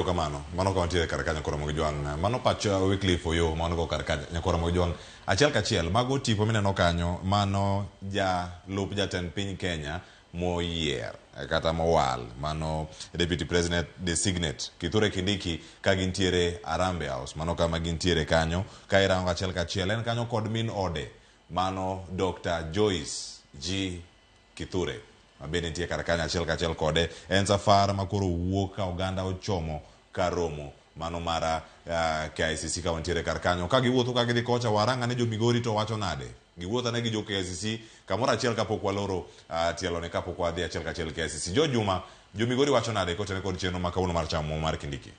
Kamano, mano ka wantiere kar ka nyakoro mag jwang', mano pach Wycliffe Oyo, mano go kar ka nyakoro mag jwang', achiel kachiel, mago tipo mineno kanyo, mano jalup jatend piny Kenya moyier, kata mowal, mano Deputy President Designate, Kithure Kindiki, ka gintiere Harambee House, mano kama gintiere kanyo, ka irango achiel kachiel, en kanyo kod min ode, mano Dr. Joyce G. Kithure. Mabende nitie kar kanyo achiel kachiel kode, en safar makoro wuok ka oganda ochomo ka romo mano mara KICC ka wantiere kar kanyo, ka giwuotho ka gidhi kocha waranga ne jo Migori to wacho nade, giwuotho ne gi jo KICC kamoro achiel kapok waloro tielo ne kapok wadhi achiel kachiel KICC. Jo Juma, jo Migori wacho nade kochane kod chenro ma kawuono mar chamo mar Kindiki?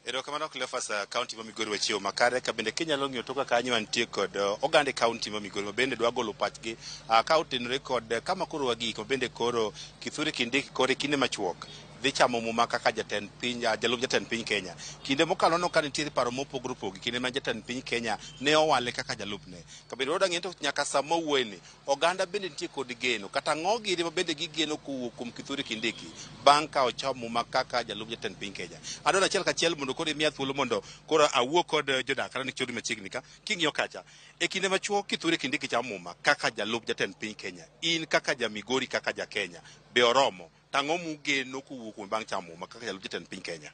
Erokamano Cleophas, kaunti ma Migori wachiwo makare ka bende kinyalo ng'iyo toka kanyo mantie kod ogande kaunti ma Migori mabende dwa golo pachgi ka otenore kod kama koro wagik mabende koro Kithure Kindiki kore kinde machuok dhi chamo muma kaka jatend piny, jalup jatend piny Kenya. Kinde mokalo no ka nitie paro mopogore opogi, kinde ma jatend piny Kenya ne owale kaka jalupne. Kabende roda ng'ento nyaka sama wuoyni oganda bende nitie kod geno kata ng'o giri mabende gigeno kuom Kithure Kindiki bang' ka ochamo muma kaka jalup jatend piny Kenya. Adwaro achiel kachiel mondo koro imiya thuolo mondo koro awuo kod jodak kata ni chodi machiegni ka king'iyo kacha. E kinde machuok Kithure Kindiki chamo muma kaka jalup jatend piny Kenya, in kaka ja Migori kaka ja Kenya be oromo tang'o mugeno kuwuok kuom bang' chamo muma kaka jalup jatend piny Kenya?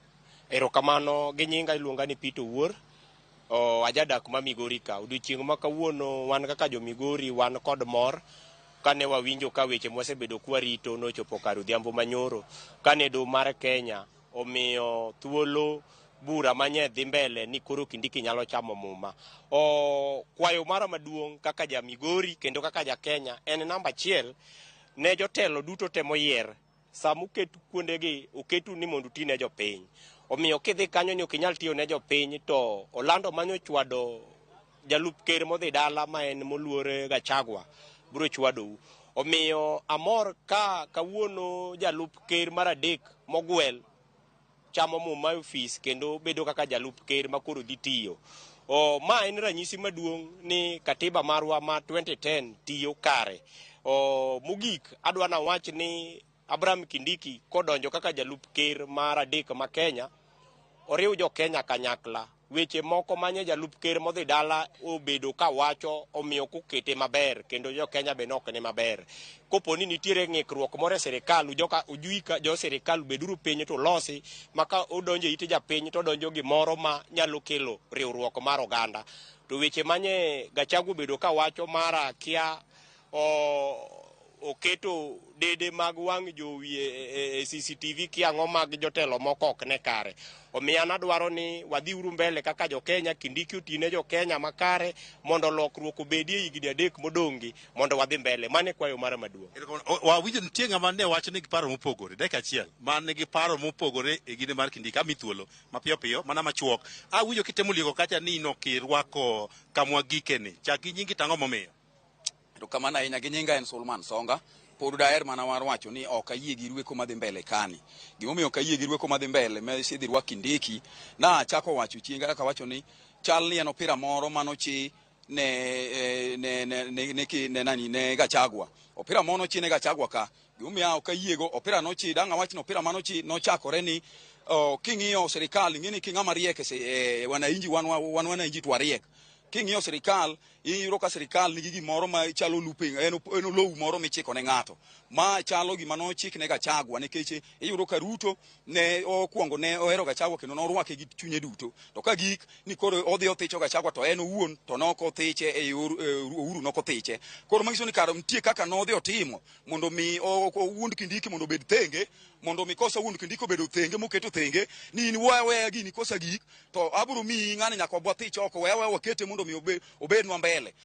Erokamano, gi nyinga iluonga ni Peter Wuor, ajadak ma Migori ka. Odiochieng' ma kawuono wan kaka jo Migori wan kod mor kane wawinjo ka weche mwasebedo kwarito nochopo kar odhiambo manyoro kane doho mar Kenya omiyo thuolo bura manye dhi mbele ni koro Kindiki nyalo chamo muma. Kwayo mara maduong' kaka ja Migori kendo kaka ja Kenya en namba achiel, ne jotelo duto temo yier sama oketu kuondegi oketu ni mondo ti ne jopiny. Omiyo kidhi kanyo ni ok inyal tiyo ne jopiny, to Orlando manyo chwado jalup ker modhi dala ma en moluor Gachagua biro chwadou. Omiyo amor ka kawuono jalup ker mar adek mogwel chamo muma e ofis kendo bedo kaka jalup ker ma koro dhi tiyo. Ma en ranyisi maduong' ni katiba marwa ma 2010 tiyo kare. Mogik adwa na wach ni Abraham Kindiki kodonjo kaka jalup ker mar adek ma Kenya, oriw jo Kenya kanyakla. Weche moko manye jalup ker modhi dala obedo ka wacho omiyo kukete maber kendo jo Kenya be nok ne maber. Kopo ni nitiere ng'ikruok moro e sirikal, jo sirikal beduru piny to losi maka odonjo ite japiny to donjo gimoro ma nyalo kelo riwruok mar oganda. To weche manye Gachagua bedo ka wacho mara kia oketo dede mag wang' jowi e CCTV kiang'o mag jotelo moko ok ne kare. Omiyo adwaro ni wadhiuru mbele kaka jo Kenya, Kindiki otine jo Kenya makare mondo lokruok obedie higni adek modong'i mondo wadhi mbele. Mane kwayo mara maduong'. Wawinjo nitie ng'ama ne wacho ni giparo mopogore, dakika achiel man gi paro mopogore e gine mar Kindiki. Ami thuolo mapiyo piyo mana machuok. Awinjo kitemo lieko kacha ni nokirwako kamwa gikeni. Chak gi nyingi tang'o momiyo? Kamano ahinya, gi nyinga en Sulman Songa. Pod daher mana mar wacho ni ok ayie gi rweko madhi mbele kani. Gimomiyo ok ayie gi rweko madhi mbele ma sidhi rwak Kindiki, na chako wacho chienga kaka wacho ni chal ni en opira moro manochi ne Gachagua. Opira mono chi ne Gachagua ka. Gimomiyo ok ayiego opira nochi, dang' awach ni opira manochi nochakore ni king'iyo sirikal ing'eni king'ama riek wananchi wananchi twariek. King'iyo sirikal, iyudo ka sirikal nigi gimoro ma chalo lupe, en olowu moro michiko ne ng'ato. Ma chalo gima nochik ne Gachagua nikech iyudo ka Ruto ne okuongo ne ohero Gachagua kendo norwake gi chunye duto. To ka gik ni koro odhi othicho Gachagua to en owuon to nokothiche e Uhuru nokothiche. Koro manyiso ni karo nitie kaka nodhi otimo mondo mi owuond Kindiki mondo obed thenge, mondo mi kosa wuond Kindiki obedo thenge moketo thenge ni in weya gini kosa gik to abiro miyi ng'ani nyaka obwathich oko weya wakete mondo mi obednwa mbele.